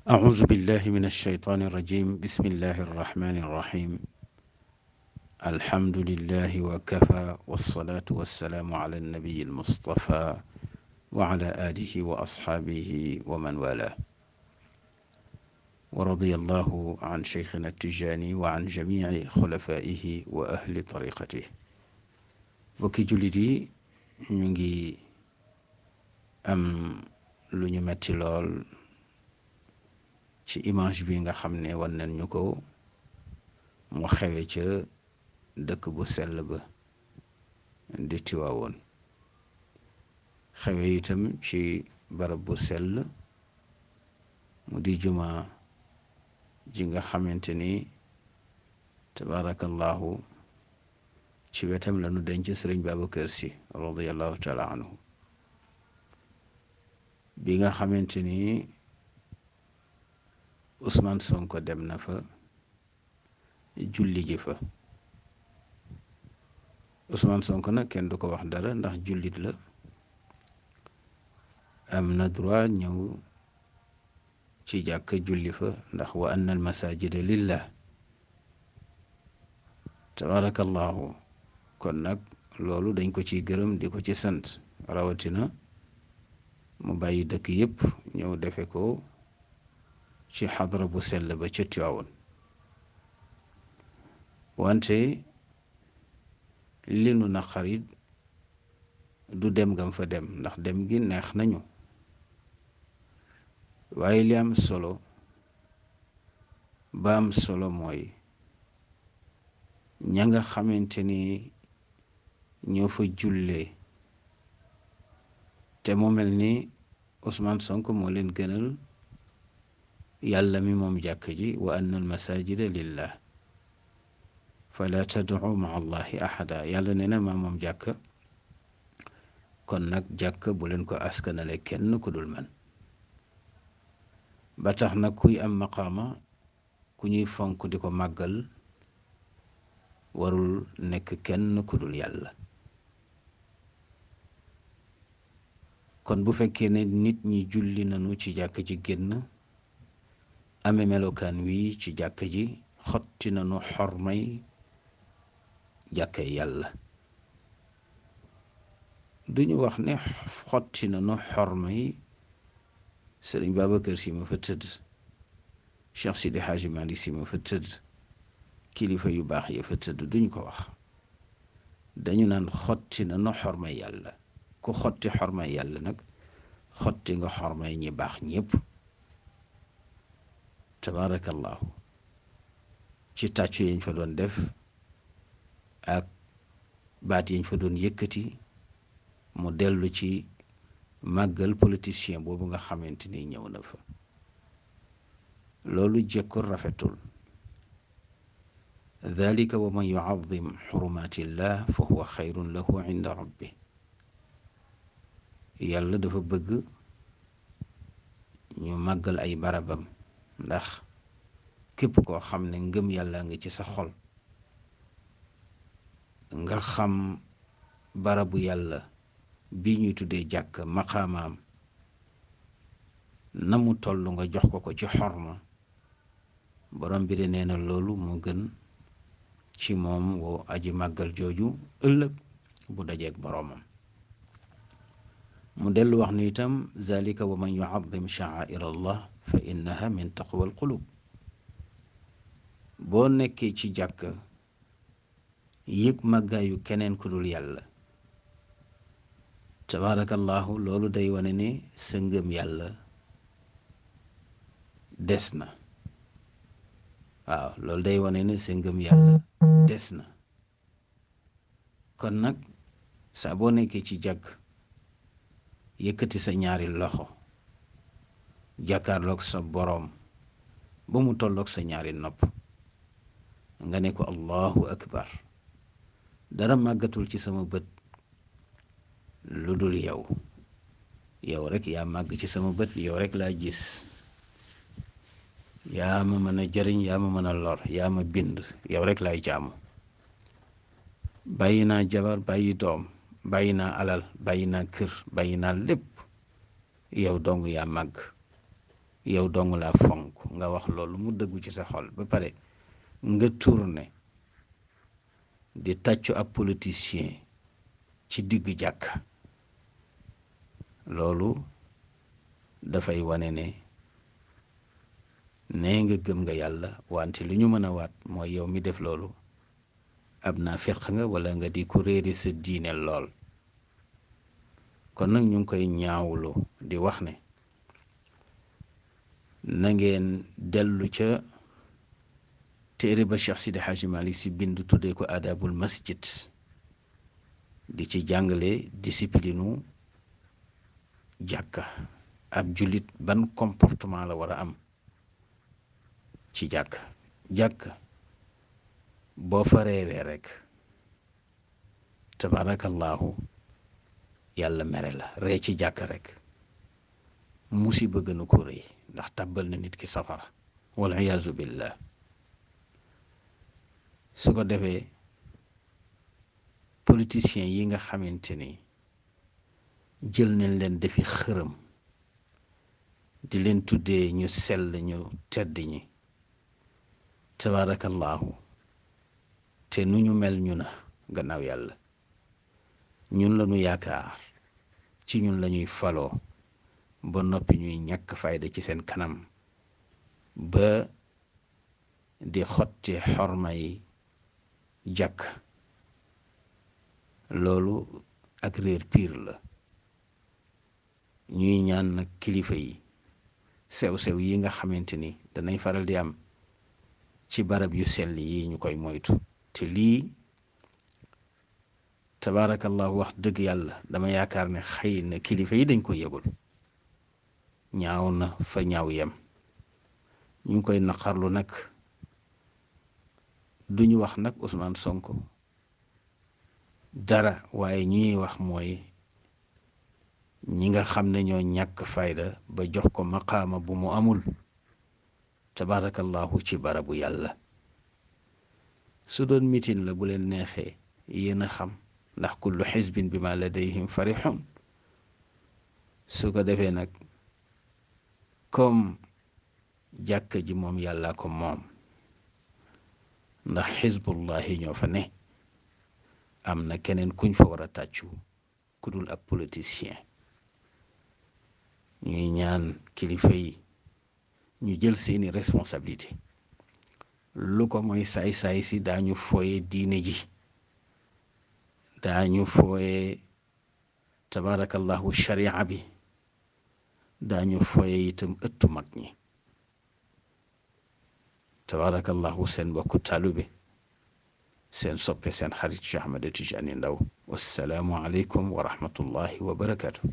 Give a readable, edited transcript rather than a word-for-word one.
أعوذ بالله من الشيطان الرجيم بسم الله الرحمن الرحيم الحمد لله وكفى والصلاة والسلام على النبي المصطفى وعلى آله وأصحابه ومن والاه ورضي الله عن شيخنا التجاني وعن جميع خلفائه وأهل طريقته bokki jullit yi ñu ngi am lu ñu metti lool ci image bi nga xam ne wan nañ ñu ko mu xewe ca dëkk bu sell ba di Tiwaawoon xewe itam ci barab bu sell mu di juma ji nga xamante ni tabarakallahu ci wetam la nu denc sëriñ Babacar Si radiyallahu taala anhu bi nga xamante ni Ousmane Sonko dem na fa julli ji fa Ousmane Sonko nag kenn du ko wax dara ndax jullit la am na droit ñëw ci jàkka julli fa ndax wa anna al masajida lillah tabarakallahu kon nag loolu dañ ko ciy gërëm di ko ci sant rawatina mu bàyyi dëkk yépp ñëw defe ko ci xadra bu sell ba ca Tiwaawoon wante li nu naqarit du dem gam fa dem ndax dem gi neex nañu waaye li am solo ba am solo mooy ña nga xamante ni ñoo fa jullee te mu mel ni Ousmane Sonko moo leen gënal yàlla mi moom jàkk ji wa anna al masajida lillah fala tad'u ma allahi ahada yàlla nee na maa moom jàkk kon nag jàkk bu leen ko askanale kenn ku dul man ba tax nag kuy am maqaama ku ñuy fonk di ko màggal warul nekk kenn ku dul yàlla kon bu fekkee ne nit ñi julli nañu ci jàkk ji génn ame melokaan wi ci jàkk ji xotti nañu xormay jàkkay yàlla duñu wax ne xotti nañu xormay sëriñ Babacar Si ma fa tëdd Cheikh Sidi Hadji Malick Si ma fa tëdd kilifa yu baax ya fa tëdd duñ ko wax dañu naan xotti nañu xormay yàlla ku xotti xormay yàlla nag xotti nga xormay ñi baax ñépp tabarakallahu ci tàccu yañ fa doon def ak baat yañ fa doon yëkkati mu dellu ci màggal politicien boobu nga xamante ni ñëw na fa loolu jekkul rafetul dalika wa man yu'azzim xurumatillah fa huwa xayrun lahu inda rabbi yàlla dafa bëgg ñu màggal ay barabam ndax képp koo xam ne ngëm yàlla nga ci sa xol nga xam barabu yàlla bi ñuy tuddee jàkk maqaamaam na mu toll nga jox ko ko ci xorma borom bi de nee na loolu moo gën ci moom woo aji màggal jooju ëllëg bu dajeeg boroomam mu dellu wax ni itam zalika wa man yu'azzim sha'air allah fa innaha min taqwa al qulub boo nekkee ci jàkk yëg màggaayu keneen ku dul yàlla tabarakallahu loolu day wane ne sa ngëm yàlla des na waaw loolu day wane ne sa ngëm yàlla des na kon nag saa boo nekkee ci jàkk yëkkati sa ñaari loxo jàkkaarloog sa boroom ba mu tolloog sa ñaari nopp nga ne ko allahu akbar, dara màggatul ci sama bët lu dul yow. yow rek yaa màgg ci sama bët, yow rek laa gis, yaa ma mën a jariñ, yaa ma mën a lor, yaa ma bind, yow rek laay jaamu. bàyyi naa jabar, bàyyi doom, bàyyi naa alal, bàyyi naa kër, bàyyi naa lépp, yow dong yaa màgg, yow dong laa fonk. nga wax loolu mu dëggu ci sa xol ba pare nga tourné di tàccu ab politicien ci digg jàkk, loolu dafay wane ne nee nga gëm nga yàlla, wante li ñu mën a waat mooy yow mi def loolu ab naafiq nga, wala nga di ko réere sa diine lool. kon nag ñu ngi koy ñaawlu di wax ne na ngeen dellu ca téere ba Cheikh Sidi Hadji Malick si bind tuddee ko adabul masjid, di ci jàngale discipline jàkka. ab jullit ban comportement la war a am ci jàkk boo fa reewee rek tabarakallahu yàlla mere la. ree ci jàkk rek musiba gënu ko rëy, ndax tàbbal na nit ki safara wal iyaazu billah. su ko defee politiciens yi nga xamante ni jël nañ leen defi xërëm, di leen tuddee ñu sell ñu tedd ñi tabarakallahu, te nu ñu mel ñu na gannaaw yàlla, ñun la ñu yaakaar, ci ñun la ñuy faloo, ba noppi ñuy ñàkk fayda ci seen kanam ba di xotti xormay jàkk. loolu ak réer piir la. ñuy ñaan nag kilifa yi sew-sew yi nga xamante ni danay faral di am ci barab yu sell yi ñu koy moytu. te lii tabaarakallahu wax dëgg yàlla dama yaakaar ne xëy na kilifa yi dañ ko yëgul. ñaaw na fa ñaaw yem. ñu ngi koy naqarlu nag. duñu wax nag Ousmane Sonko dara, waaye ñuy wax mooy ñi nga xam ne ñoo ñàkk fayda ba jox ko maqaama bu mu amul tabaarakallahu ci barabu yàlla. su doon mitin la bu leen neexee yéen a xam, ndax kullu xisbin bi ma ladayhim farixun. su ko defee nag comme jàkka ji moom yàlla ko moom, ndax xisbullahi ñoo fa ne, am na keneen kuñ fa war a tàccu ku dul ab politicien. ñuy ñaan kilifa yi ñu jël seeni responsabilité. lu ko mooy saay-saay si daañu fooye diine ji, daañu fooye tabaarakallahu sharia bi, daañu fooye itam ëttu mag ñi. tabaarakallahu seen mbokku taalube, seen soppe, seen xarit Cheikh Ahmed Tidiane Ndao. wassalaamu aleykum wa rahmatullahi wa barakatuh.